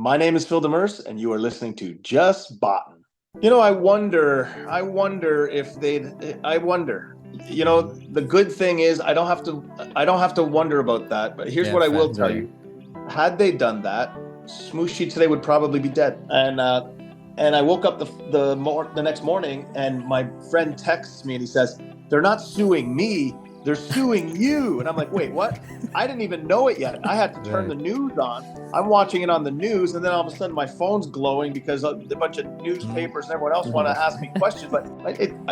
My name is Phil Demers, and you are listening to Just Botten. I wonder if I wonder. The good thing is I don't have to wonder about that. But here's what I will tell you: had they done that, Smooshi today would probably be dead. And I woke up the next morning, and my friend texts me and he says, "They're not suing me. They're suing you." And I'm like, wait, what? I didn't even know it yet. I had to turn the news on. I'm watching it on the news, and then all of a sudden my phone's glowing because a bunch of newspapers and everyone else want to ask me questions. But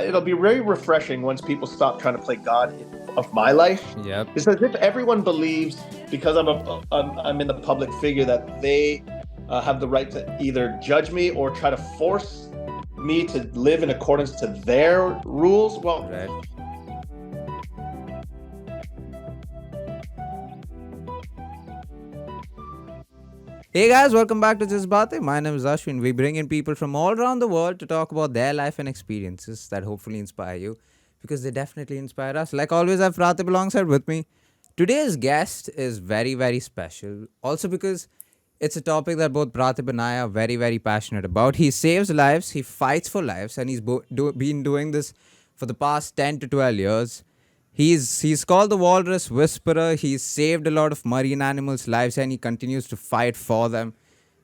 it'll be very refreshing once people stop trying to play God of my life. Yep. It's as if everyone believes, because I'm in the public figure, that they have the right to either judge me or try to force me to live in accordance to their rules. Well, Right. Hey guys, welcome back to Just Baate. My name is Aswin. We bring in people from all around the world to talk about their life and experiences that hopefully inspire you, because they definitely inspire us. Like always, I have Praatibh alongside with me. Today's guest is very, very special. Also because it's a topic that both Praatibh and I are very, very passionate about. He saves lives, he fights for lives, and he's been doing this for the past 10 to 12 years. He's called the Walrus Whisperer. He's saved a lot of marine animals' lives, and he continues to fight for them.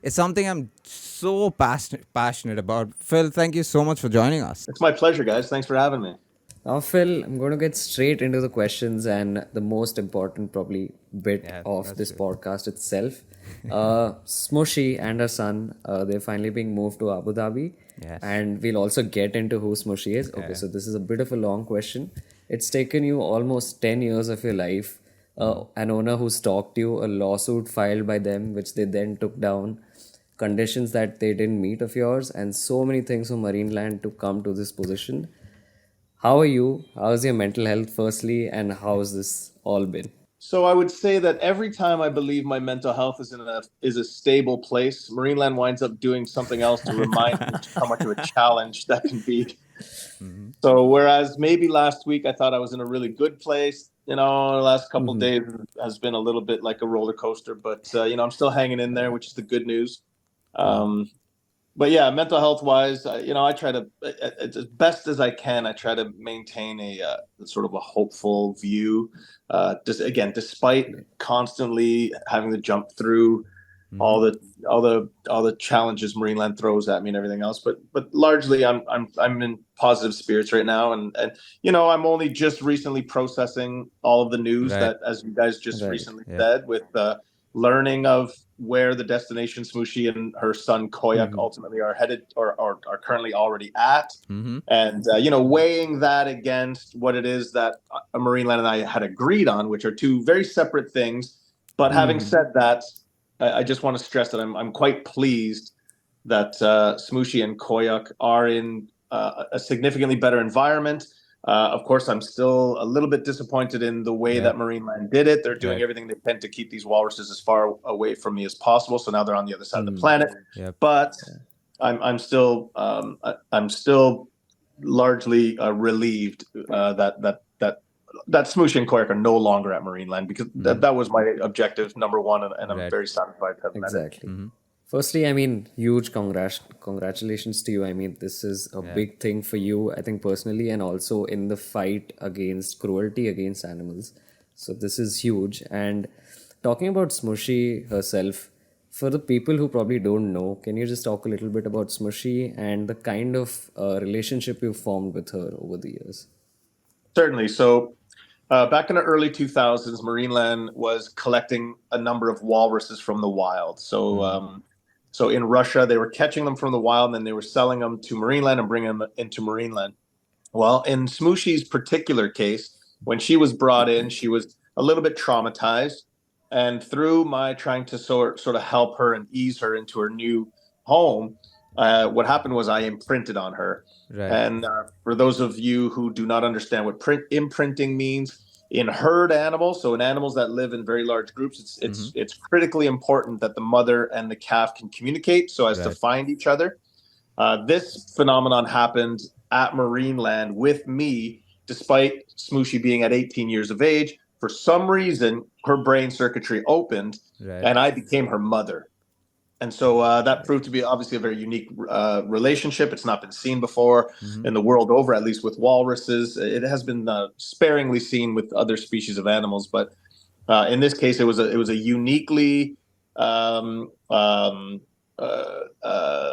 It's something I'm so passionate about. Phil, thank you so much for joining us. it's my pleasure, guys. Thanks for having me. Now, Phil, I'm going to get straight into the questions and the most important, probably, bit of this podcast itself. Smooshi and her son, they're finally being moved to Abu Dhabi. Yes. And we'll also get into who Smooshi is. Okay, so this is a bit of a long question. It's taken you almost 10 years of your life. An owner who stalked you, a lawsuit filed by them, which they then took down, conditions that they didn't meet of yours, and so many things for Marineland to come to this position. How are you? How's your mental health, firstly, and how's this all been? So I would say that every time I believe my mental health is a stable place, Marineland winds up doing something else to remind me how much of a challenge that can be. So whereas maybe last week I thought I was in a really good place, the last couple of days has been a little bit like a roller coaster, but I'm still hanging in there, which is the good news. But yeah, mental health wise, I try to, as best as I can, I try to maintain a sort of a hopeful view. Just again, despite constantly having to jump through all the challenges Marineland throws at me and everything else, but largely I'm in positive spirits right now, and I'm only just recently processing all of the news that, as you guys just recently said, with learning of where the destination Smooshi and her son Koyak ultimately are headed, or are currently already at, and weighing that against what it is that Marineland and I had agreed on, which are two very separate things. But having said that, I just want to stress that I'm quite pleased that Smooshi and Koyak are in a significantly better environment. Of course, I'm still a little bit disappointed in the way that Marineland did it. They're doing everything they can to keep these walruses as far away from me as possible. So now they're on the other side of the planet. But I'm still largely relieved that Smooshi and Koyak are no longer at Marineland, because that was my objective number one, and I'm very satisfied to have met it. Exactly. Firstly, I mean, huge congratulations to you. I mean, this is a big thing for you, I think, personally, and also in the fight against cruelty against animals. So this is huge. And talking about Smooshi herself, for the people who probably don't know, can you just talk a little bit about Smooshi and the kind of relationship you formed with her over the years? Certainly. So back in the early 2000s, Marineland was collecting a number of walruses from the wild. So in Russia, they were catching them from the wild, and then they were selling them to Marineland and bringing them into Marineland. Well, in Smooshi's particular case, when she was brought in, she was a little bit traumatized. And through my trying to sort of help her and ease her into her new home, what happened was I imprinted on her. Right. And for those of you who do not understand what imprinting means, in herd animals, so in animals that live in very large groups, it's critically important that the mother and the calf can communicate so as to find each other. This phenomenon happened at Marineland with me, despite Smooshi being at 18 years of age. For some reason, her brain circuitry opened, and I became her mother. And so that proved to be obviously a very unique relationship. It's not been seen before in the world over, at least with walruses. It has been sparingly seen with other species of animals, but in this case, it was a uniquely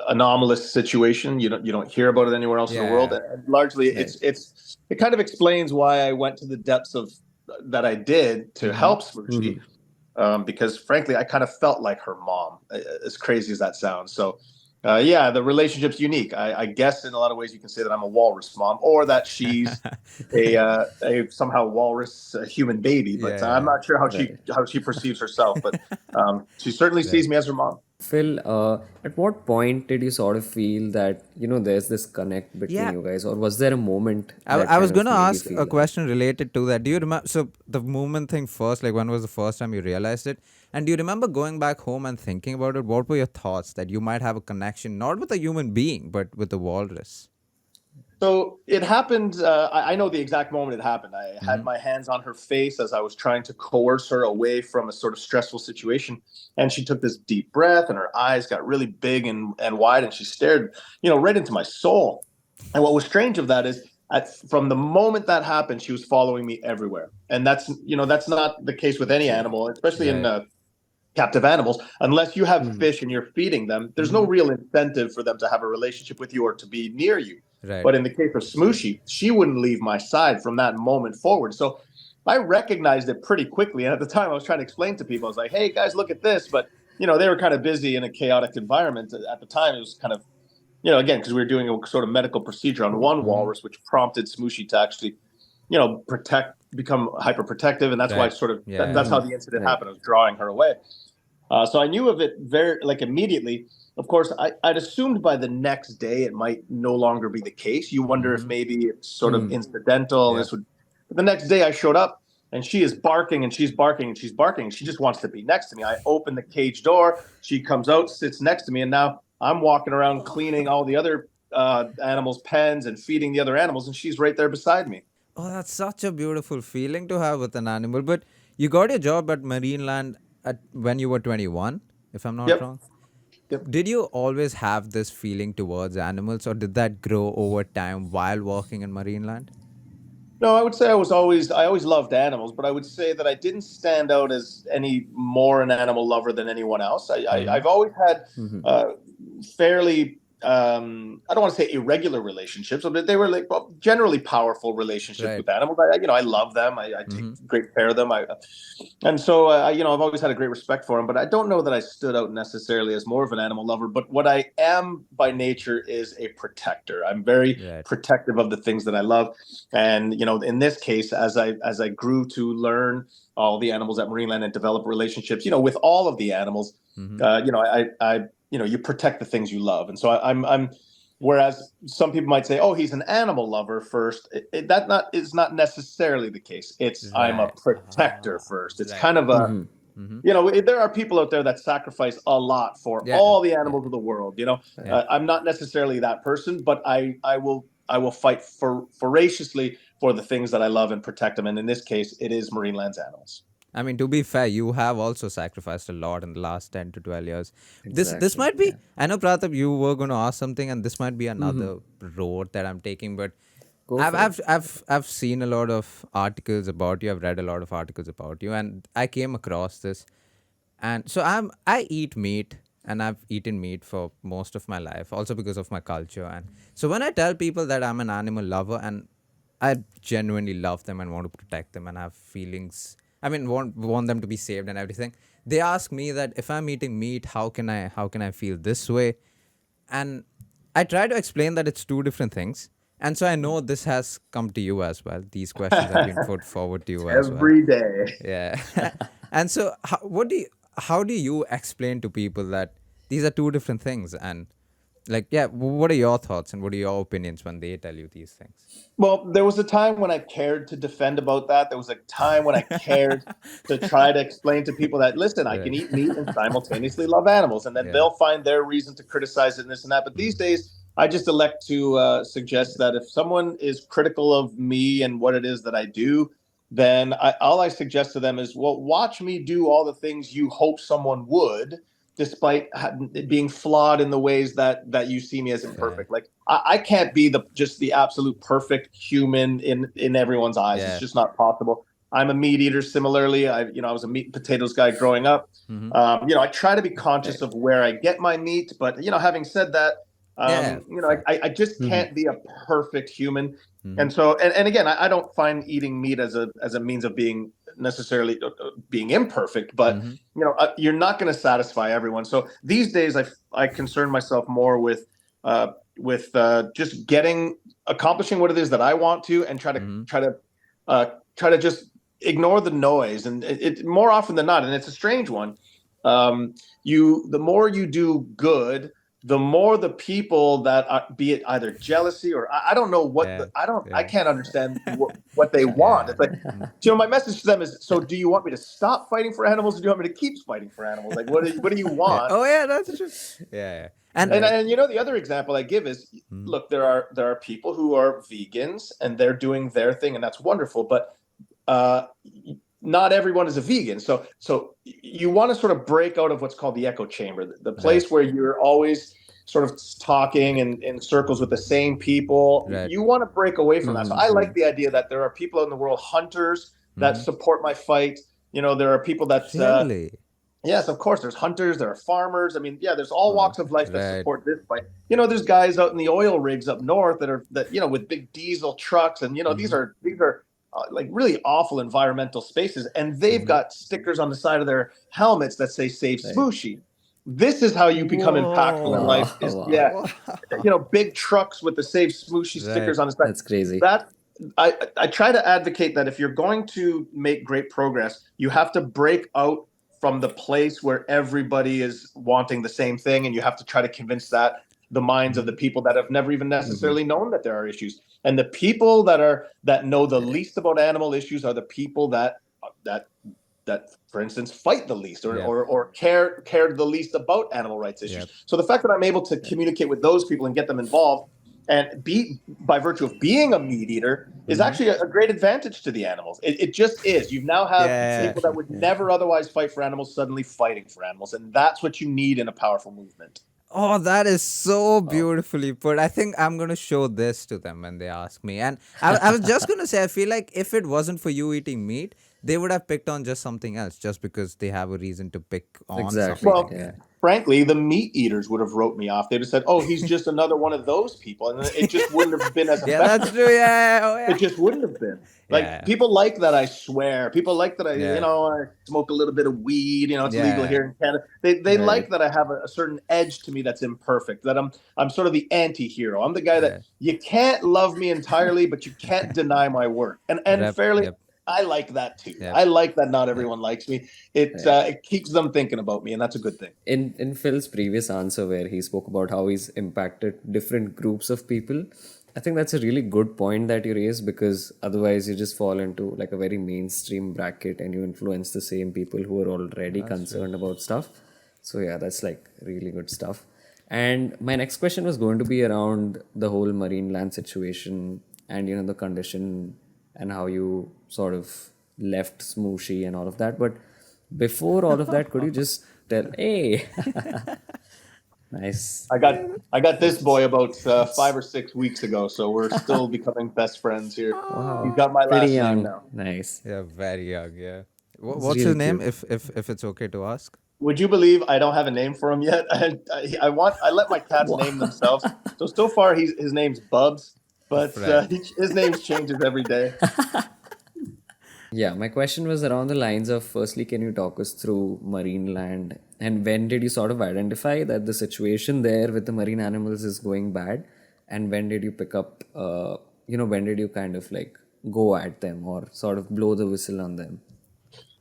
anomalous situation. You don't hear about it anywhere else in the world, and largely it kind of explains why I went to the depths of that I did to help Smooshi. Because frankly, I kind of felt like her mom, as crazy as that sounds. So, the relationship's unique. I guess in a lot of ways you can say that I'm a walrus mom, or that she's a somehow walrus human baby. But I'm not sure how she perceives herself. But she certainly sees me as her mom. Phil, at what point did you sort of feel that, there's this connect between you guys? Or was there a moment that I was kind going of to made you ask feel a that? question related to that. Do you remember? So, the movement thing first, like, when was the first time you realized it? And do you remember going back home and thinking about it? What were your thoughts that you might have a connection, not with a human being, but with a walrus? So it happened. I know the exact moment it happened. I had my hands on her face as I was trying to coerce her away from a sort of stressful situation. And she took this deep breath and her eyes got really big and wide. And she stared, right into my soul. And what was strange of that is from the moment that happened, she was following me everywhere. And that's not the case with any animal, especially in captive animals. Unless you have fish and you're feeding them, there's no real incentive for them to have a relationship with you or to be near you. Right. But in the case of Smooshi, she wouldn't leave my side from that moment forward. So I recognized it pretty quickly. And at the time, I was trying to explain to people, I was like, hey, guys, look at this. But, they were kind of busy in a chaotic environment. At the time, it was kind of, again, because we were doing a sort of medical procedure on one walrus, which prompted Smooshi to actually, become hyperprotective. And that's why sort of, that's how the incident happened. I was drawing her away. So I knew of it very immediately. Of course, I'd assumed by the next day it might no longer be the case. You wonder if maybe it's sort of incidental. But the next day I showed up and she is barking and she's barking and she's barking. She just wants to be next to me. I open the cage door. She comes out, sits next to me, and now I'm walking around cleaning all the other animals' pens and feeding the other animals, and she's right there beside me. Oh, that's such a beautiful feeling to have with an animal. But you got your job at Marineland when you were 21, if I'm not wrong. Yep. Did you always have this feeling towards animals, or did that grow over time while working in Marineland? No, I would say I always loved animals, but I would say that I didn't stand out as any more an animal lover than anyone else. I've always had fairly, I don't want to say irregular relationships, but they were generally powerful relationships with animals. I love them. I take great care of them. And so I've always had a great respect for them, but I don't know that I stood out necessarily as more of an animal lover. But what I am by nature is a protector. I'm very protective of the things that I love. And, in this case, as I grew to learn all the animals at Marineland and develop relationships, with all of the animals, you protect the things you love. And so I'm whereas some people might say, oh, he's an animal lover first. That is not necessarily the case. It's I'm a protector first. It's kind of a, there are people out there that sacrifice a lot for all the animals of the world. I'm not necessarily that person, but I will fight voraciously for the things that I love and protect them. And in this case, it is Marineland's animals. I mean, to be fair, you have also sacrificed a lot in the last 10 to 12 years. This might be, I know, Praatibh, you were going to ask something, and this might be another road that I'm taking, but I've seen a lot of articles about you. I've read a lot of articles about you, and I came across this. And so I eat meat, and I've eaten meat for most of my life, also because of my culture. And so when I tell people that I'm an animal lover, and I genuinely love them and want to protect them and have feelings, I mean, want them to be saved and everything, they ask me that if I'm eating meat, how can I feel this way? And I try to explain that it's two different things. And so I know this has come to you as well. These questions have been put forward to you as well. Every day. Yeah. And so how do you explain to people that these are two different things? And what are your thoughts and what are your opinions when they tell you these things? Well, there was a time when I cared to defend about that. There was a time when I cared to try to explain to people that, listen, I can eat meat and simultaneously love animals. And then they'll find their reason to criticize it and this and that. But these days, I just elect to suggest that if someone is critical of me and what it is that I do, then all I suggest to them is, well, watch me do all the things you hope someone would, despite being flawed in the ways that you see me as imperfect. Like I can't be just the absolute perfect human in everyone's eyes. It's just not possible. I'm a meat eater. Similarly, I was a meat and potatoes guy growing up. I try to be conscious of where I get my meat, but having said that, I just can't be a perfect human. And so, and again, I don't find eating meat as a means of being necessarily being imperfect, but you're not going to satisfy everyone. So these days, I concern myself more with just accomplishing what it is that I want to, and try to just ignore the noise. And it more often than not, and it's a strange one. The more you do good, the more the people that be it either jealousy or I don't know what I can't understand what they want. It's like, my message to them is, so do you want me to stop fighting for animals, or do you want me to keep fighting for animals? Like, what do you want? Oh yeah, that's true. Yeah. And the other example I give is, look, there are people who are vegans and they're doing their thing, and that's wonderful, but not everyone is a vegan. So you want to sort of break out of what's called the echo chamber, the place where you're always sort of talking in circles with the same people. You want to break away from that. So I like the idea that there are people in the world, hunters, that support my fight. There are people that really? Yes, of course. There's hunters, there are farmers. I mean, there's all walks of life that support this fight. There's guys out in the oil rigs up north that with big diesel trucks, and these are like really awful environmental spaces, and they've got stickers on the side of their helmets that say "Save Smooshi." This is how you become impactful in life. Big trucks with the "Save Smooshi" stickers on the side. That's crazy. I try to advocate that if you're going to make great progress, you have to break out from the place where everybody is wanting the same thing, and you have to try to convince the minds of the people that have never even necessarily known that there are issues. And the people that know the least about animal issues are the people that for instance fight the least or care the least about animal rights issues. So the fact that I'm able to communicate with those people and get them involved, and by virtue of being a meat eater, is actually a great advantage to the animals. It just is. You now have people that would never otherwise fight for animals suddenly fighting for animals, and that's what you need in a powerful movement. Oh, that is so beautifully put. I think I'm going to show this to them when they ask me. And I was just going to say, I feel like if it wasn't for you eating meat, they would have picked on just something else, just because they have a reason to pick on something. Well, frankly, the meat eaters would have wrote me off. They'd have said, "Oh, he's just another one of those people," and it just wouldn't have been as effective. That's true. It just wouldn't have been. Like people like that I swear. People like that I smoke a little bit of weed. It's legal here in Canada. They like that I have a certain edge to me that's imperfect. That I'm sort of the anti-hero. I'm the guy that you can't love me entirely, but you can't deny my work. And fairly. I like that too. I like that not everyone likes me. It keeps them thinking about me, and that's a good thing. In Phil's previous answer, where he spoke about how he's impacted different groups of people, I think that's a really good point that you raised, because otherwise you just fall into like a very mainstream bracket and you influence the same people who are already concerned about stuff. So that's like really good stuff. And my next question was going to be around the whole Marineland situation and the condition and how you sort of left Smooshi and all of that. But before all of that, could you just tell, hey, nice. I got this boy about 5 or 6 weeks ago, so we're still becoming best friends here. Wow. He's got my last name now. Nice. Yeah, very young. Yeah. What's really his name, if it's okay to ask? Would you believe I don't have a name for him yet? I let my cats name themselves. So far his name's Bubs. But his name changes every day. Yeah, my question was around the lines of, firstly, can you talk us through Marineland, and when did you sort of identify that the situation there with the marine animals is going bad, and when did you pick up, when did you kind of like go at them or sort of blow the whistle on them?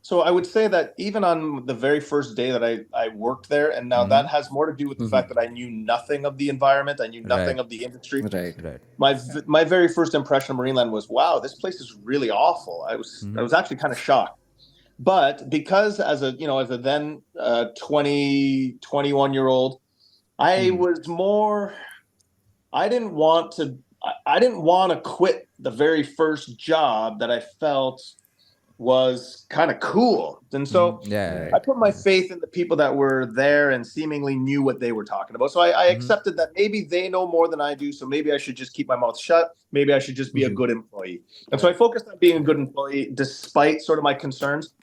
So I would say that even on the very first day that I worked there, and now that has more to do with the fact that I knew nothing of the environment, I knew nothing of the industry. Right. My very first impression of Marineland was, wow, this place is really awful. I was actually kind of shocked. But because as a then 21-year-old, I was more, I didn't want to quit the very first job that I felt was kind of cool. And so Yeah. I put my faith in the people that were there and seemingly knew what they were talking about. So I accepted that maybe they know more than I do. So maybe I should just keep my mouth shut. Maybe I should just be a good employee. And so I focused on being a good employee despite sort of my concerns.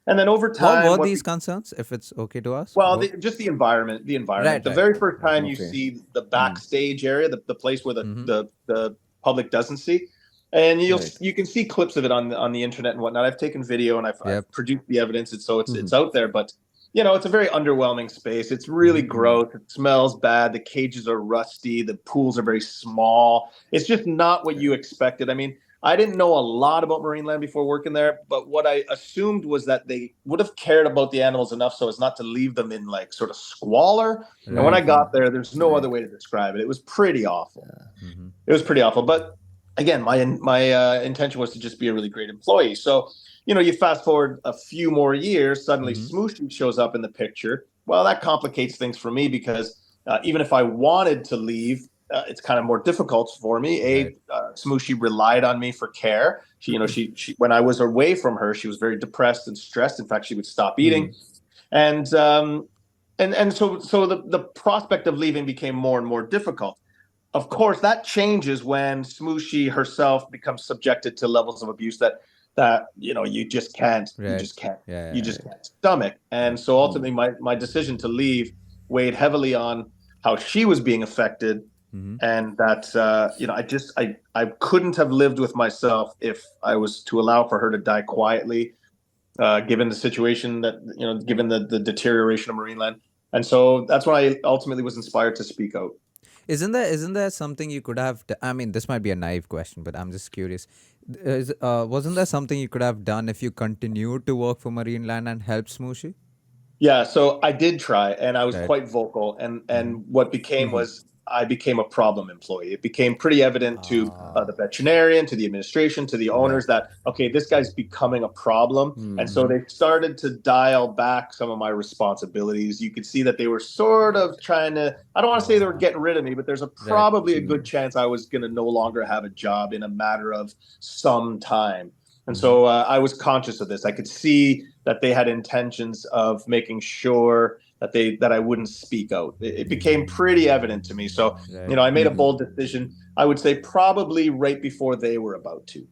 And then over What time, were these concerns, if it's okay to ask? well, just the environment. Right, The right. very first time you Okay. see the backstage area, the place where the public doesn't see, and you can see clips of it on the internet and whatnot. I've taken video and I've produced the evidence, it's out there. But it's a very underwhelming space. It's really gross. It smells bad. The cages are rusty. The pools are very small. It's just not what you expected. I mean, I didn't know a lot about Marineland before working there, but what I assumed was that they would have cared about the animals enough so as not to leave them in like sort of squalor. And when I got there, there's no other way to describe it. It was pretty awful. It was pretty awful. But again, my intention was to just be a really great employee. So, you fast forward a few more years, suddenly Smooshi shows up in the picture. Well, that complicates things for me because even if I wanted to leave, it's kind of more difficult for me. Smooshi relied on me for care. She when I was away from her, she was very depressed and stressed. In fact, she would stop eating, and so the prospect of leaving became more and more difficult. Of course, that changes when Smooshi herself becomes subjected to levels of abuse that you just can't stomach. And so ultimately, my decision to leave weighed heavily on how she was being affected. And that I couldn't have lived with myself if I was to allow for her to die quietly, given the situation that given the deterioration of Marineland. And so that's when I ultimately was inspired to speak out. Isn't there something you could have? I mean, this might be a naive question, but I'm just curious. Wasn't there something you could have done if you continued to work for Marineland and help Smooshi? Yeah, so I did try, and I was quite vocal, and what became was I became a problem employee. It became pretty evident to the veterinarian, to the administration, to the owners that, okay, this guy's becoming a problem. And so they started to dial back some of my responsibilities. You could see that they were sort of trying to, I don't want to say they were getting rid of me, but there's probably a good chance I was going to no longer have a job in a matter of some time. And so I was conscious of this. I could see that they had intentions of making sure that I wouldn't speak out. It became pretty evident to me. So, I made a bold decision, I would say probably right before they were about to.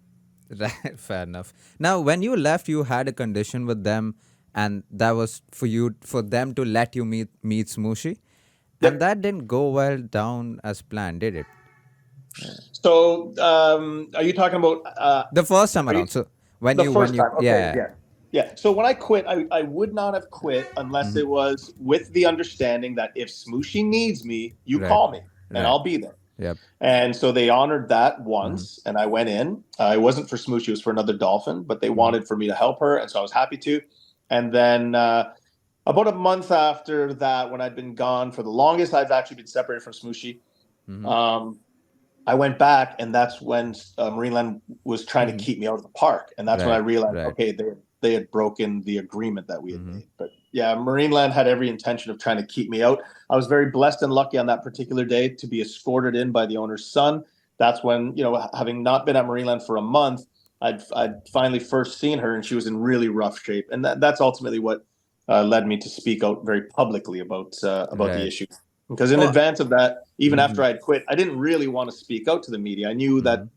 Right, fair enough. Now, when you left, you had a condition with them, and that was for them to let you meet Smooshi. Yep. And that didn't go well down as planned, did it? So, are you talking about the first time around? So when the you first when you time? Okay, yeah. So when I quit, I would not have quit unless it was with the understanding that if Smooshi needs me, you call me and I'll be there. Yep. And so they honored that once, and I went in. It wasn't for Smooshi; it was for another dolphin, but they wanted for me to help her, and so I was happy to. And then about a month after that, when I'd been gone for the longest, I've actually been separated from Smooshi. I went back, and that's when Marineland was trying to keep me out of the park, and that's when I realized, okay, they had broken the agreement that we had made. But yeah, Marineland had every intention of trying to keep me out. I was very blessed and lucky on that particular day to be escorted in by the owner's son. That's when, having not been at Marineland for a month, I'd finally first seen her, and she was in really rough shape, and that's ultimately what led me to speak out very publicly about the issue. Because in advance of that, even after I'd quit, I didn't really want to speak out to the media. I knew that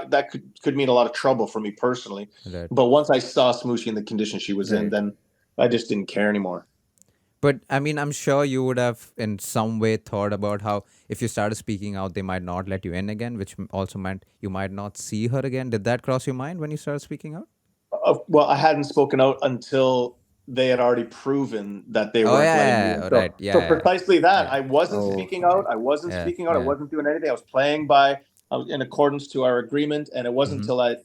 that could mean a lot of trouble for me personally. Right. But once I saw Smooshi in the condition she was in, then I just didn't care anymore. But I mean, I'm sure you would have in some way thought about how if you started speaking out, they might not let you in again, which also meant you might not see her again. Did that cross your mind when you started speaking out? Well, I hadn't spoken out until they had already proven that they weren't letting me in. So precisely that. I wasn't speaking out. I wasn't speaking out. I wasn't doing anything. I was playing in accordance to our agreement. And it wasn't until I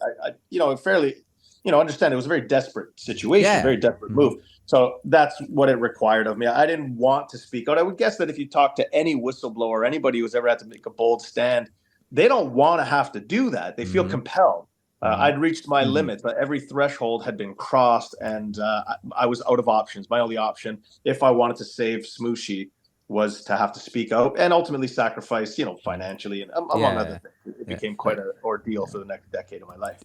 fairly, understand it was a very desperate situation, very desperate move. So that's what it required of me. I didn't want to speak out. I would guess that if you talk to any whistleblower, anybody who's ever had to make a bold stand, they don't want to have to do that. They feel compelled. I'd reached my limits, but every threshold had been crossed, and I was out of options. My only option, if I wanted to save Smooshi, was to have to speak out and ultimately sacrifice, financially and among other things. It became quite an ordeal for the next decade of my life.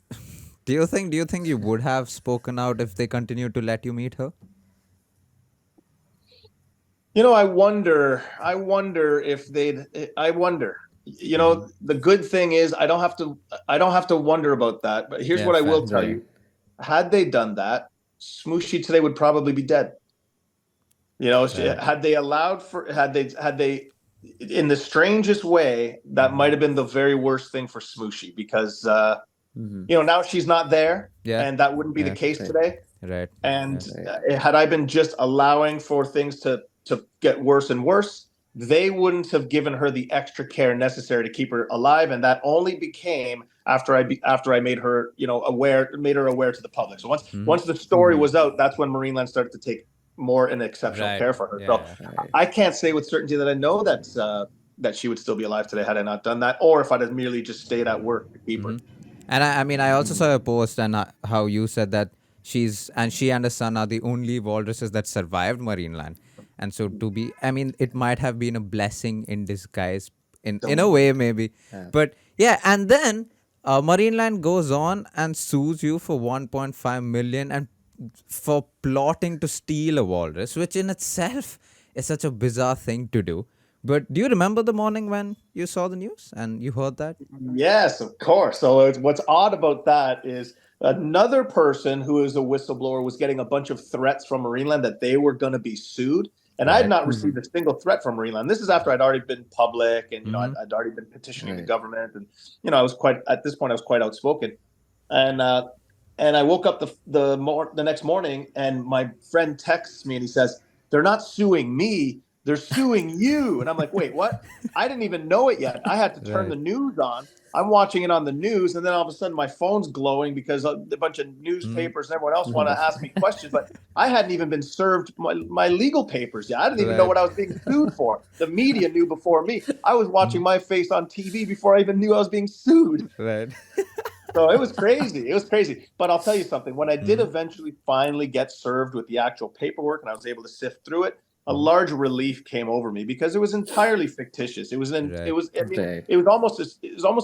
Do you think you would have spoken out if they continued to let you meet her? I wonder if they'd. I wonder. The good thing is I don't have to wonder about that. But here's Yeah, what I fair. will tell you: had they done that, Smooshi today would probably be dead. Had they allowed for, had they, in the strangest way, that might have been the very worst thing for Smooshi because, now she's not there, Yeah. and that wouldn't be the case today. Right. And had I been just allowing for things to get worse and worse, they wouldn't have given her the extra care necessary to keep her alive, and that only became after I made her aware to the public. So once the story was out, that's when Marineland started to take more and exceptional care for her. So I can't say with certainty that I know that she would still be alive today had I not done that, or if I'd have merely just stayed at work to keep her. And I mean, I also saw a post and how you said that she and her son are the only walruses that survived Marineland. And so I mean, it might have been a blessing in disguise in a way, maybe. But yeah, and then Marineland goes on and sues you for 1.5 million and for plotting to steal a walrus, which in itself is such a bizarre thing to do. But do you remember the morning when you saw the news and you heard that? Yes, of course. So what's odd about that is another person who is a whistleblower was getting a bunch of threats from Marineland that they were going to be sued. And I had not received a single threat from Marineland. This is after I'd already been public and, I'd already been petitioning the government. And, I was at this point, I was quite outspoken. And I woke up the next morning and my friend texts me and he says, "They're not suing me. They're suing you." And I'm like, wait, what? I didn't even know it yet. I had to turn the news on. I'm watching it on the news, and then all of a sudden my phone's glowing because a bunch of newspapers and everyone else want to ask me questions. But I hadn't even been served my legal papers yet. I didn't even know what I was being sued for. The media knew before me. I was watching my face on TV before I even knew I was being sued. Right. So it was crazy. It was crazy. But I'll tell you something. When I did eventually finally get served with the actual paperwork and I was able to sift through it, a large relief came over me because it was entirely fictitious. It was almost a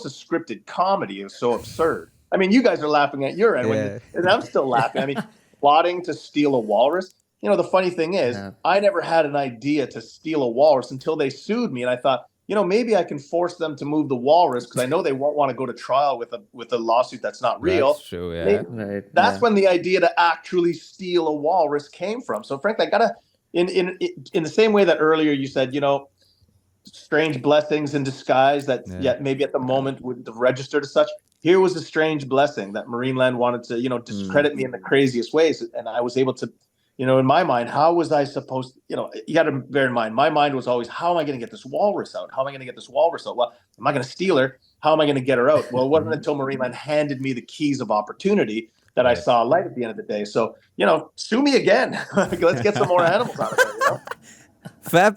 scripted comedy. It was so absurd. I mean, you guys are laughing at your end, and I'm still laughing. I mean, plotting to steal a walrus. The funny thing is, I never had an idea to steal a walrus until they sued me, and I thought, maybe I can force them to move the walrus because I know they won't want to go to trial with a lawsuit that's not real. That's true. Yeah. That's when the idea to actually steal a walrus came from. So, frankly, I gotta. In the same way that earlier you said, strange blessings in disguise that yet maybe at the moment wouldn't have registered as such. Here was a strange blessing that Marineland wanted to, discredit me in the craziest ways. And I was able to, in my mind, how was I supposed to, you got to bear in mind, my mind was always, how am I going to get this walrus out? How am I going to get this walrus out? Well, am I going to steal her? How am I going to get her out? Well, it wasn't until Marineland handed me the keys of opportunity that I saw light at the end of the day. So, sue me again. Let's get some more animals out of it. Fair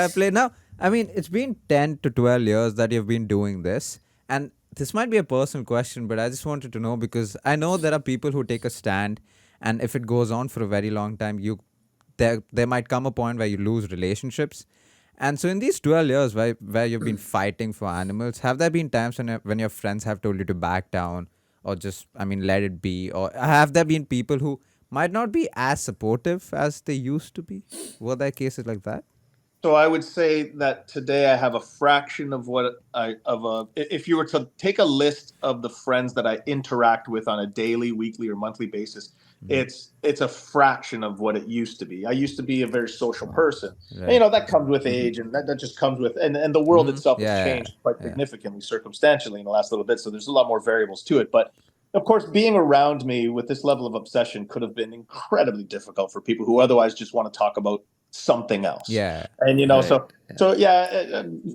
play. Now, I mean, it's been 10 to 12 years that you've been doing this. And this might be a personal question, but I just wanted to know because I know there are people who take a stand. And if it goes on for a very long time, there might come a point where you lose relationships. And so in these 12 years where you've been fighting for animals, have there been times when your friends have told you to back down? Or just, let it be? Or have there been people who might not be as supportive as they used to be? Were there cases like that? So I would say that today I have a fraction of if you were to take a list of the friends that I interact with on a daily, weekly, or monthly basis, it's a fraction of what it used to be. I used to be a very social person. Right. And, that comes with age, and that just comes with, and the world itself has changed quite significantly, circumstantially in the last little bit. So there's a lot more variables to it. But of course, being around me with this level of obsession could have been incredibly difficult for people who otherwise just want to talk about something else. Yeah. And,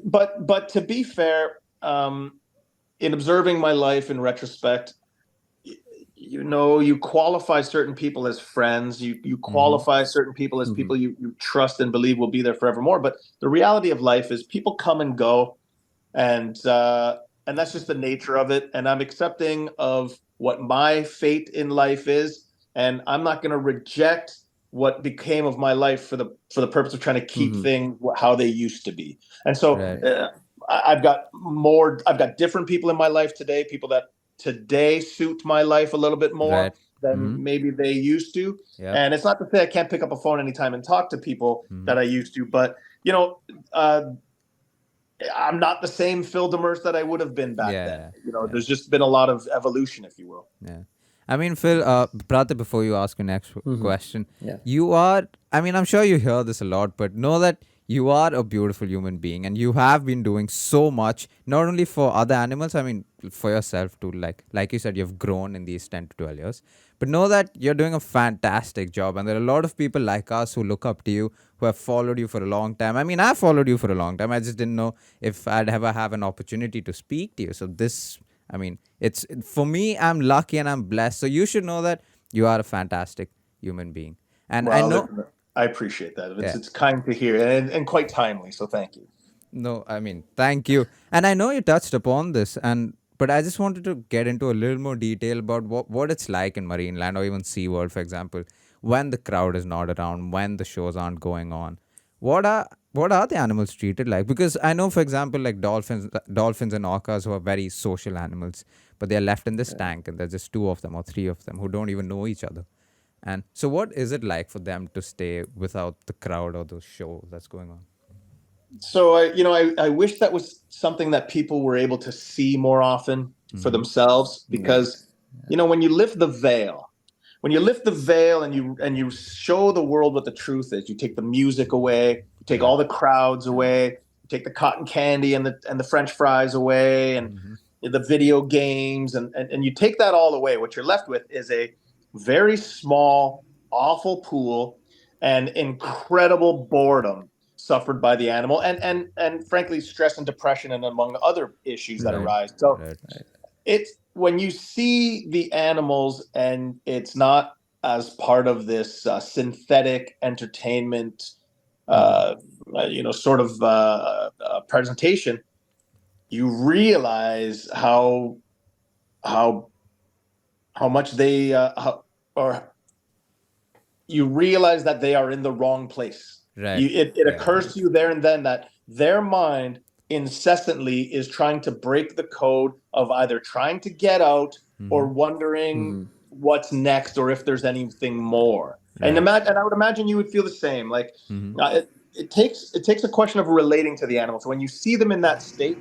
but to be fair, in observing my life in retrospect, you qualify certain people as friends, you qualify certain people as people you trust and believe will be there forevermore. But the reality of life is people come and go, and that's just the nature of it. And I'm accepting of what my fate in life is, and I'm not going to reject what became of my life for the purpose of trying to keep things how they used to be. And so I've got different people in my life today, people that today suit my life a little bit more Right. than maybe they used to. Yep. And it's not to say I can't pick up a phone anytime and talk to people that I used to, but I'm not the same Phil Demers that I would have been back then. There's just been a lot of evolution, if you will. Yeah. I mean, Phil, Praatibh, before you ask your next question, Yeah. you are, I mean, I'm sure you hear this a lot, but know that you are a beautiful human being and you have been doing so much, not only for other animals, I mean, for yourself too. Like you said, you've grown in these 10 to 12 years. But know that you're doing a fantastic job. And there are a lot of people like us who look up to you, who have followed you for a long time. I mean, I followed you for a long time. I just didn't know if I'd ever have an opportunity to speak to you. So I mean, it's for me, I'm lucky and I'm blessed. So you should know that you are a fantastic human being. And I know. I appreciate that. Yeah. It's kind to hear and quite timely. So thank you. No, I mean, thank you. And I know you touched upon this, but I just wanted to get into a little more detail about what it's like in Marineland or even Sea World, for example, when the crowd is not around, when the shows aren't going on. What are the animals treated like? Because I know, for example, like dolphins and orcas who are very social animals, but they're left in this tank and there's just 2 of them or 3 of them who don't even know each other. And so what is it like for them to stay without the crowd or the show that's going on? So I wish that was something that people were able to see more often for themselves, because when you lift the veil and you show the world what the truth is, you take the music away, you take all the crowds away, you take the cotton candy and the French fries away, and the video games, and you take that all away. What you're left with is a very small, awful pool and incredible boredom suffered by the animal, and frankly, stress and depression, and among other issues that arise. So it's when you see the animals and it's not as part of this synthetic entertainment, sort of presentation, you realize how much you realize that they are in the wrong place. Right. It occurs to you there and then that their mind incessantly is trying to break the code of either trying to get out or wondering what's next, or if there's anything more. Right. And I would imagine you would feel the same. Like it takes a question of relating to the animals. When you see them in that state,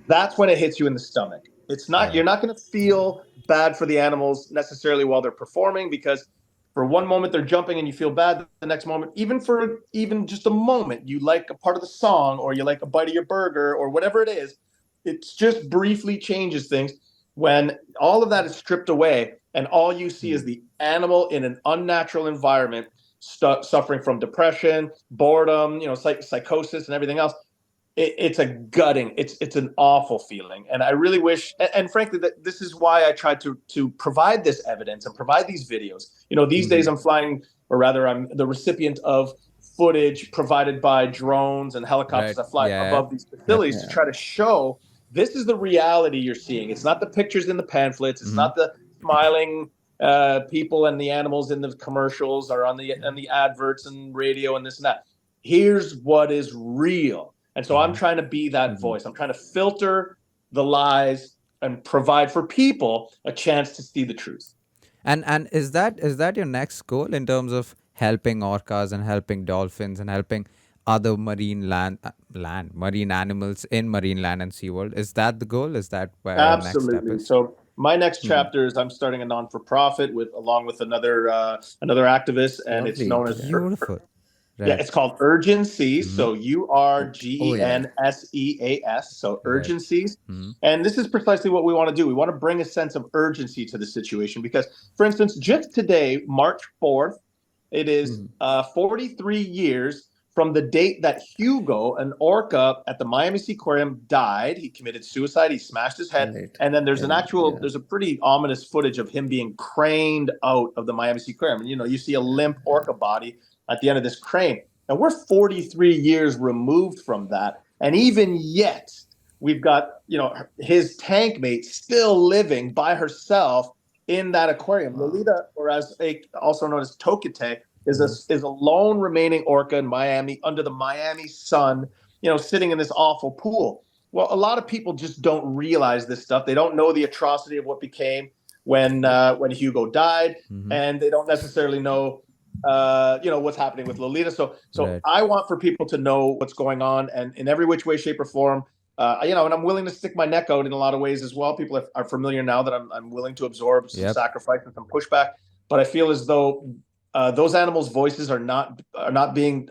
that's when it hits you in the stomach. It's not you're not going to feel bad for the animals necessarily while they're performing, because for one moment they're jumping and you feel bad. The next moment, even just a moment, you like a part of the song, or you like a bite of your burger, or whatever it is. It just briefly changes things when all of that is stripped away, and all you see is the animal in an unnatural environment, suffering from depression, boredom, psychosis, and everything else. It's a gutting. It's an awful feeling, and I really wish. And frankly, that this is why I tried to provide this evidence and provide these videos. These days I'm flying, or rather, I'm the recipient of footage provided by drones and helicopters that fly above these facilities to try to show this is the reality you're seeing. It's not the pictures in the pamphlets. It's not the smiling people and the animals in the commercials or on the adverts and radio and this and that. Here's what is real. And so I'm trying to be that voice. I'm trying to filter the lies and provide for people a chance to see the truth. And is that your next goal in terms of helping orcas and helping dolphins and helping other marine animals in Marineland and SeaWorld? Is that the goal? Is that where our next step is? So my next chapter is I'm starting a non-for-profit along with another activist, and it's known as Beautiful. Right. Yeah, it's called URGENSEAS. So URGENSEAS. So URGENSEAS. And this is precisely what we want to do. We want to bring a sense of urgency to the situation because, for instance, just today, March 4th, it is 43 years from the date that Hugo, an orca at the Miami Seaquarium, died. He committed suicide. He smashed his head. Right. And then there's there's a pretty ominous footage of him being craned out of the Miami Seaquarium. And, you see a limp orca body at the end of this crane. And we're 43 years removed from that. And even yet, we've got, his tank mate still living by herself in that aquarium. Lolita, or also known as Tokite, is a lone remaining orca in Miami under the Miami sun, sitting in this awful pool. Well, a lot of people just don't realize this stuff. They don't know the atrocity of what became when Hugo died, and they don't necessarily know what's happening with Lolita. So Right. I want for people to know what's going on, and in every which way, shape, or form. And I'm willing to stick my neck out in a lot of ways as well. People are familiar now that I'm willing to absorb some sacrifice and some pushback. But I feel as though those animals' voices are not being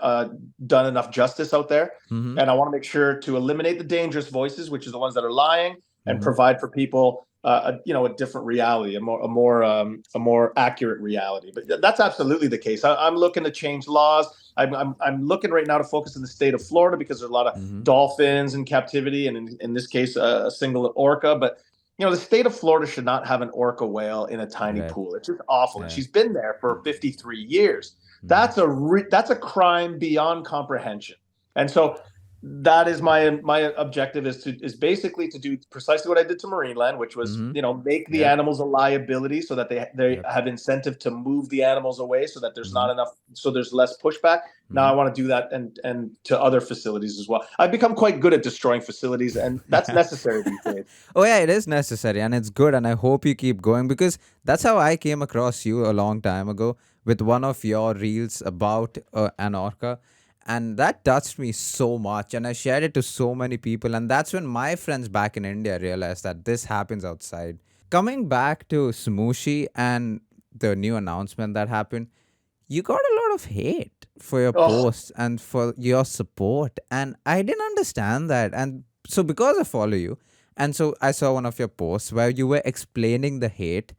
done enough justice out there. And I want to make sure to eliminate the dangerous voices, which is the ones that are lying, and provide for people a different reality, a more accurate reality. But that's absolutely the case. I'm looking to change laws. I'm looking right now to focus in the state of Florida because there's a lot of dolphins in captivity, and in this case, a single orca. But the state of Florida should not have an orca whale in a tiny pool. It's just awful. And she's been there for 53 years. That's a crime beyond comprehension. And so that is my objective is basically to do precisely what I did to Marineland, which was make the animals a liability so that they have incentive to move the animals away so that there's not enough, so there's less pushback. Now I want to do that and to other facilities as well. I've become quite good at destroying facilities, and that's necessary these days. Oh yeah, it is necessary, and it's good, and I hope you keep going, because that's how I came across you a long time ago with one of your reels about an orca. And that touched me so much, and I shared it to so many people. And that's when my friends back in India realized that this happens outside. Coming back to Smooshi and the new announcement that happened, you got a lot of hate for your posts and for your support. And I didn't understand that. And so because I follow you, and so I saw one of your posts where you were explaining the hate.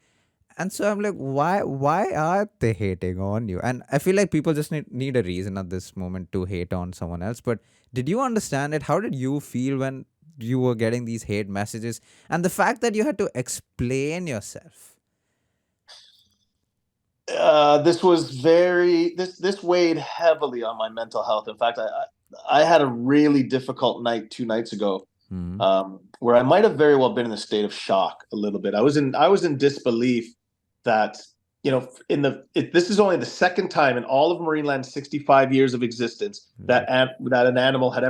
And so I'm like, why are they hating on you? And I feel like people just need a reason at this moment to hate on someone else. But did you understand it? How did you feel when you were getting these hate messages? And the fact that you had to explain yourself. This weighed heavily on my mental health. In fact, I had a really difficult night 2 nights ago. Where I might have very well been in a state of shock a little bit. I was in disbelief that this is only the second time in all of Marineland's 65 years of existence that an animal that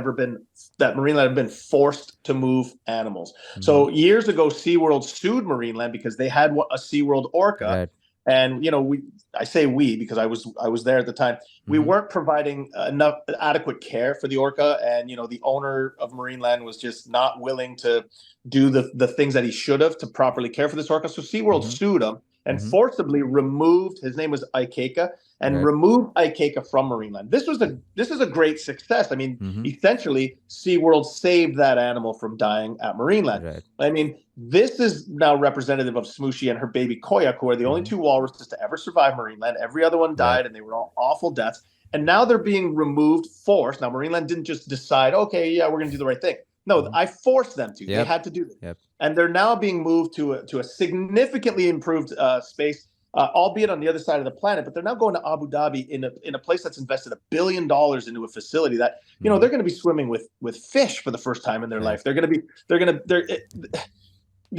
Marineland had been forced to move animals. So years ago, Sea World sued Marineland because they had a Sea World orca. Right. And I say we because I was there at the time. We weren't providing enough adequate care for the orca, and the owner of Marineland was just not willing to do the things that he should have to properly care for this orca. So SeaWorld sued him and forcibly removed, his name was Ikeka, and removed Ikeka from Marineland. This is a great success. I mean, essentially, SeaWorld saved that animal from dying at Marineland. Right. I mean, this is now representative of Smooshi and her baby Koyak, who are the only two walruses to ever survive Marineland. Every other one died, and they were all awful deaths. And now they're being removed, forced. Now, Marineland didn't just decide, okay, yeah, we're going to do the right thing. No, I forced them to. They had to do this. And they're now being moved to a significantly improved space, albeit on the other side of the planet. But they're now going to Abu Dhabi in a place that's invested $1 billion into a facility that they're going to be swimming with fish for the first time in their life. The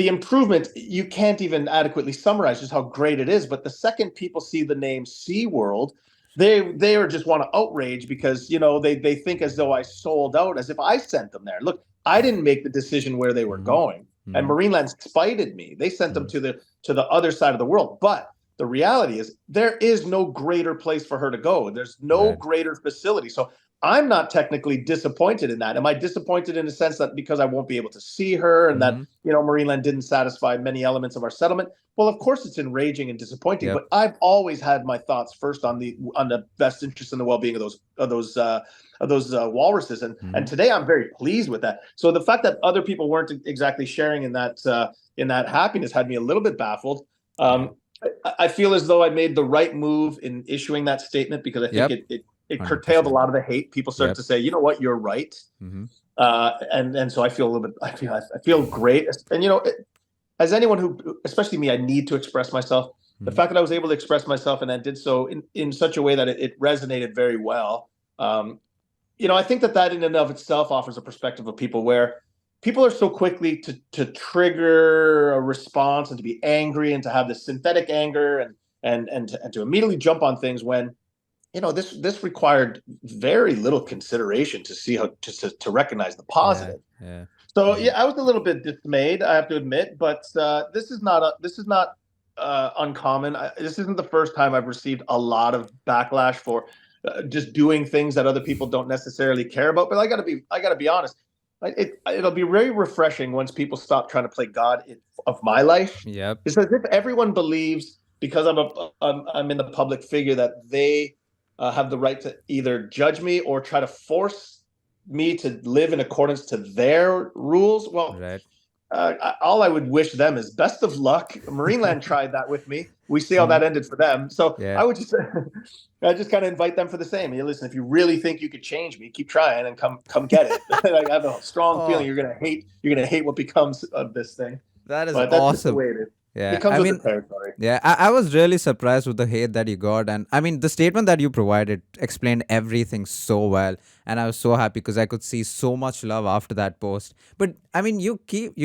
improvement, you can't even adequately summarize just how great it is. But the second people see the name Sea World, they are just want to outrage because they think as though I sold out, as if I sent them there. Look, I didn't make the decision where they were going, and Marineland spited me. They sent them to the other side of the world. But the reality is there is no greater place for her to go. There's no greater facility. So I'm not technically disappointed in that. Am I disappointed in the sense that because I won't be able to see her and that Marineland didn't satisfy many elements of our settlement? Well, of course it's enraging and disappointing, but I've always had my thoughts first on the best interest and the well-being of those walruses, and today I'm very pleased with that. So the fact that other people weren't exactly sharing in that happiness had me a little bit baffled. I feel as though I made the right move in issuing that statement because I think it curtailed a lot of the hate. People started to say, you know what, you're right, and so I feel a little bit. I feel great, and as anyone who, especially me, I need to express myself. The fact that I was able to express myself and I did so in such a way that it resonated very well. I think that in and of itself offers a perspective of people where people are so quickly to trigger a response and to be angry and to have this synthetic anger and to immediately jump on things when this required very little consideration to see how to recognize the positive. Yeah. So yeah, I was a little bit dismayed, I have to admit, but this is not uncommon. This isn't the first time I've received a lot of backlash for just doing things that other people don't necessarily care about. But I gotta be honest. It'll be very refreshing once people stop trying to play God of my life. Yep. It's as if everyone believes because I'm in the public figure that they have the right to either judge me or try to force me to live in accordance to their rules. Well, Right. all I would wish them is best of luck. Marineland tried that with me. We see how that ended for them. So Yeah. I would just, I just kind of invite them for the same. Hey, listen, if you really think you could change me, keep trying and come get it. I have a strong feeling you're gonna hate what becomes of this thing. That is But that's just the awesome. way it is. Yeah, It comes I with mean, the territory. yeah, I was really surprised with the hate that you got. And I mean, the statement that you provided explained everything so well. And I was so happy because I could see so much love after that post. But I mean, you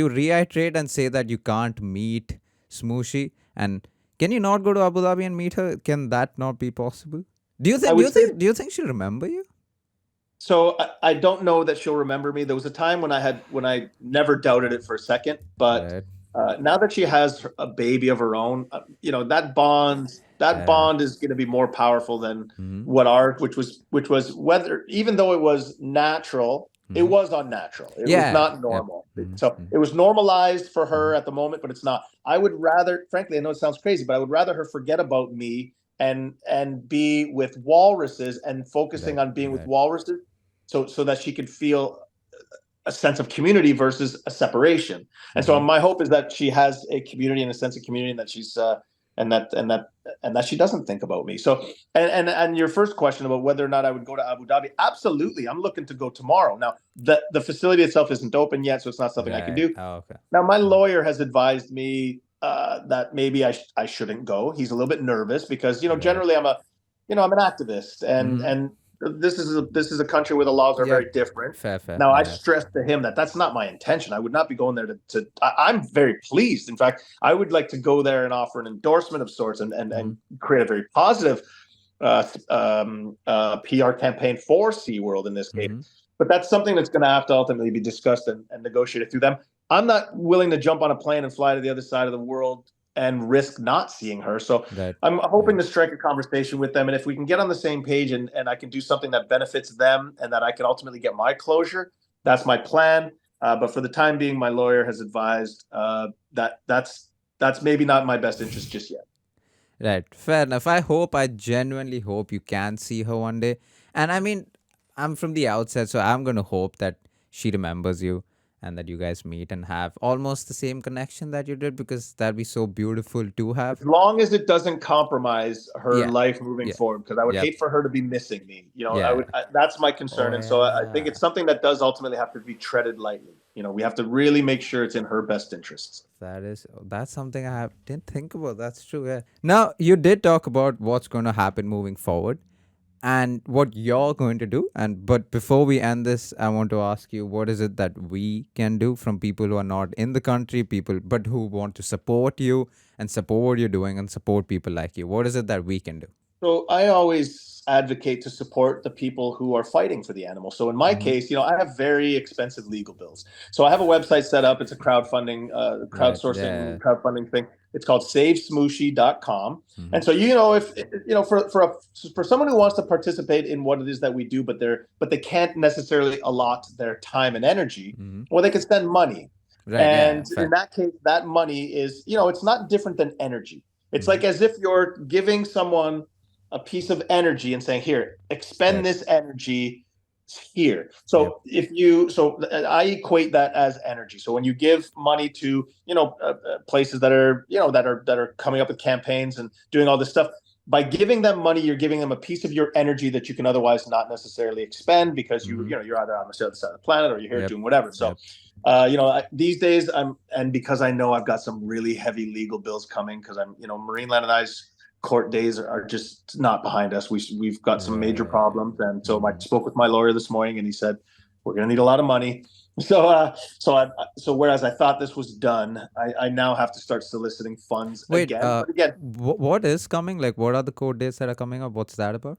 reiterate and say that you can't meet Smooshi. And can you not go to Abu Dhabi and meet her? Can that not be possible? Do you think she'll remember you? So I don't know that she'll remember me. There was a time when I never doubted it for a second, but Right. now that she has a baby of her own, that bond is going to be more powerful than what ours, which was whether even though it was natural, it was unnatural. It was not normal. So it was normalized for her at the moment, but it's not. I would rather, frankly, I know it sounds crazy, but I would rather her forget about me and be with walruses and focusing on being with walruses, so that she could feel a sense of community versus a separation. And so my hope is that she has a community and a sense of community, and that she's and that she doesn't think about me. So and your first question about whether or not I would go to Abu Dhabi, absolutely. I'm looking to go tomorrow. Now the facility itself isn't open yet, so it's not something I can do. Oh, okay. Now my lawyer has advised me that maybe I shouldn't go. He's a little bit nervous because generally I'm an activist, and this is a country where the laws are very different. Fair. Now, I stressed to him that that's not my intention. I would not be going there I'm very pleased. In fact, I would like to go there and offer an endorsement of sorts and create a very positive PR campaign for Sea World in this case. But that's something that's going to have to ultimately be discussed and negotiated through them. I'm not willing to jump on a plane and fly to the other side of the world and risk not seeing her. So I'm hoping to strike a conversation with them. And if we can get on the same page and I can do something that benefits them and that I can ultimately get my closure, that's my plan. But for the time being, my lawyer has advised that that's maybe not in my best interest just yet. Right. Fair enough. I genuinely hope you can see her one day. And I mean, I'm from the outset, so I'm going to hope that she remembers you and that you guys meet and have almost the same connection that you did, because that'd be so beautiful to have. As long as it doesn't compromise her life moving forward, because I would hate for her to be missing me. That's my concern. And so I think it's something that does ultimately have to be treaded lightly. We have to really make sure it's in her best interests. That's something I didn't think about. That's true. Yeah. Now, you did talk about what's going to happen moving forward and what you're going to do. But before we end this, I want to ask you, what is it that we can do from people who are not in the country, but who want to support you and support what you're doing and support people like you? What is it that we can do? So I always advocate to support the people who are fighting for the animal. So in my case, I have very expensive legal bills. So I have a website set up. It's a crowdfunding thing. It's called savesmooshi.com. And so, if for someone who wants to participate in what it is that we do, but they can't necessarily allot their time and energy, well, they can spend money. In that case, that money is, it's not different than energy. It's like as if you're giving someone a piece of energy and saying, here, expend this energy here. So I equate that as energy. So when you give money to, places that are coming up with campaigns and doing all this stuff, by giving them money, you're giving them a piece of your energy that you can otherwise not necessarily expend because you're either on the other side of the planet or you're here doing whatever. So, these days because I know I've got some really heavy legal bills coming because Marineland and I's court days are just not behind us. We've got some major problems. And so I spoke with my lawyer this morning and he said, we're going to need a lot of money. So whereas I thought this was done, I now have to start soliciting funds again. But again, what is coming? Like, what are the court dates that are coming up? What's that about?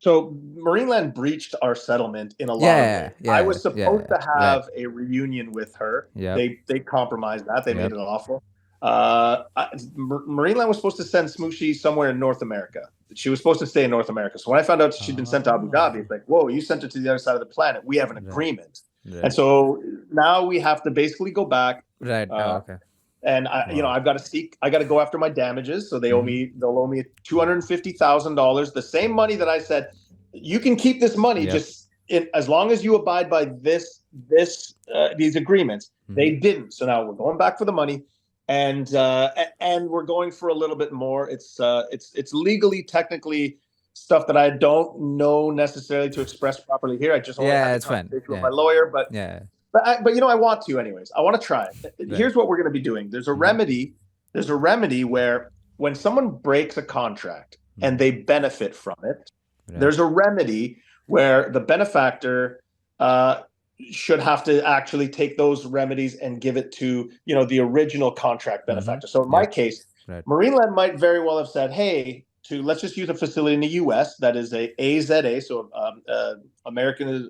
So Marineland breached our settlement in a lot of ways. I was supposed to have a reunion with her. They compromised that. They made it awful. Marineland was supposed to send Smooshi somewhere in North America. She was supposed to stay in North America. So when I found out she'd been sent to Abu Dhabi, it's like, whoa, you sent her to the other side of the planet. We have an agreement. And so now we have to basically go back. Right. Okay. And I've got to go after my damages. So they'll owe me $250,000, the same money that I said, you can keep this money as long as you abide by these agreements. They didn't. So now we're going back for the money, and we're going for a little bit more. It's legally, technically stuff that I don't know necessarily to express properly here. I just want to have a conversation with my lawyer, but I want to anyways. I want to try it. Here's what we're going to be doing. There's a remedy. There's a remedy where when someone breaks a contract and they benefit from it, there's a remedy where the benefactor should have to actually take those remedies and give it to, the original contract benefactor. So in my case, Marineland might very well have said, hey, let's just use a facility in the U.S. that is a AZA, so American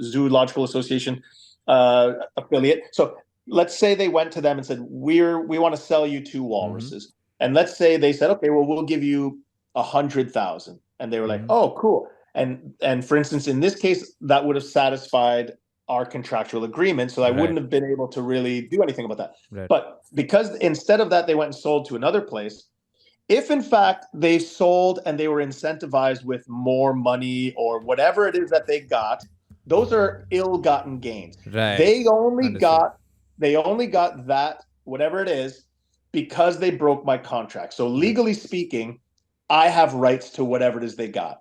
Zoological Association affiliate. So let's say they went to them and said, we want to sell you 2 walruses. And let's say they said, okay, well, we'll give you 100,000. And they were like, oh, cool. And for instance, in this case, that would have satisfied our contractual agreement. So I wouldn't have been able to really do anything about that. But because instead of that, they went and sold to another place, if in fact they sold and they were incentivized with more money or whatever it is that they got, those are ill-gotten gains. They only got that, whatever it is, because they broke my contract. So legally speaking, I have rights to whatever it is they got.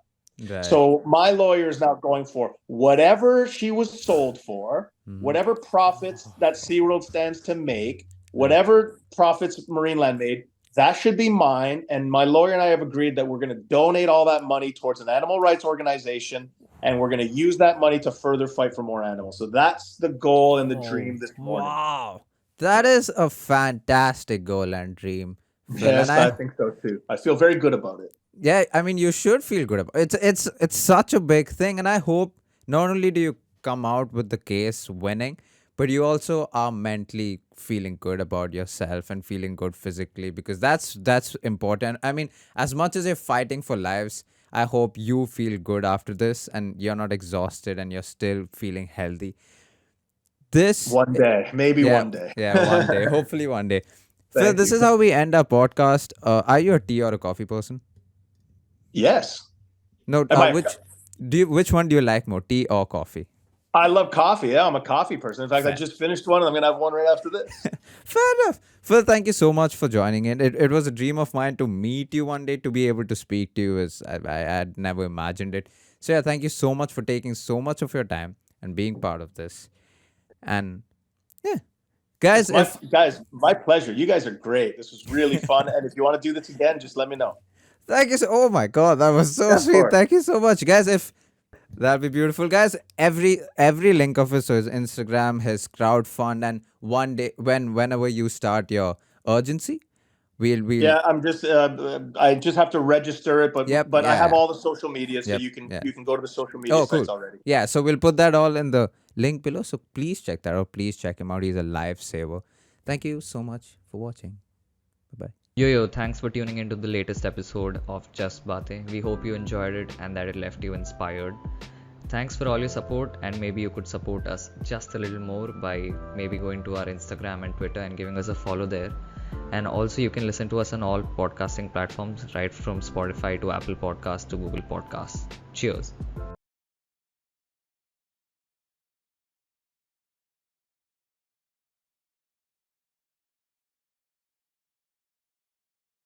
So my lawyer is now going for whatever she was sold for, whatever profits that SeaWorld stands to make, whatever profits Marineland made, that should be mine. And my lawyer and I have agreed that we're going to donate all that money towards an animal rights organization, and we're going to use that money to further fight for more animals. So that's the goal and the dream this morning. Wow. That is a fantastic goal and dream. Yes, I think so too. I feel very good about it. Yeah, I mean, you should feel good about it. It's such a big thing, and I hope not only do you come out with the case winning, but you also are mentally feeling good about yourself and feeling good physically, because that's important. I mean, as much as you're fighting for lives, I hope you feel good after this and you're not exhausted and you're still feeling healthy. One day, maybe one day. Yeah, one day. Hopefully one day. Phil, this is how we end our podcast. Are you a tea or a coffee person? Yes. No, which one do you like more, tea or coffee? I love coffee. Yeah, I'm a coffee person. In fact, I just finished one and I'm going to have one right after this. Fair enough. Phil, thank you so much for joining in. It was a dream of mine to meet you one day, to be able to speak to you. I had never imagined it. So yeah, thank you so much for taking so much of your time and being part of this. And yeah, guys, my pleasure. You guys are great. This was really fun. And if you want to do this again, just let me know. Thank you. Oh my God, that was so sweet. Thank you so much, guys. That'd be beautiful, guys. Every link of his, so his Instagram, his crowdfund, and one day whenever you start your urgency, we'll. Yeah, I'm just. I just have to register it, but I have all the social media, so you can go to the social media sites already. Yeah, so we'll put that all in the link below. So please check that out. Please check him out. He's a lifesaver. Thank you so much for watching. Bye bye. Yo, thanks for tuning into the latest episode of Just Baatein. We hope you enjoyed it and that it left you inspired. Thanks for all your support, and maybe you could support us just a little more by maybe going to our Instagram and Twitter and giving us a follow there. And also you can listen to us on all podcasting platforms, right from Spotify to Apple Podcasts to Google Podcasts. Cheers.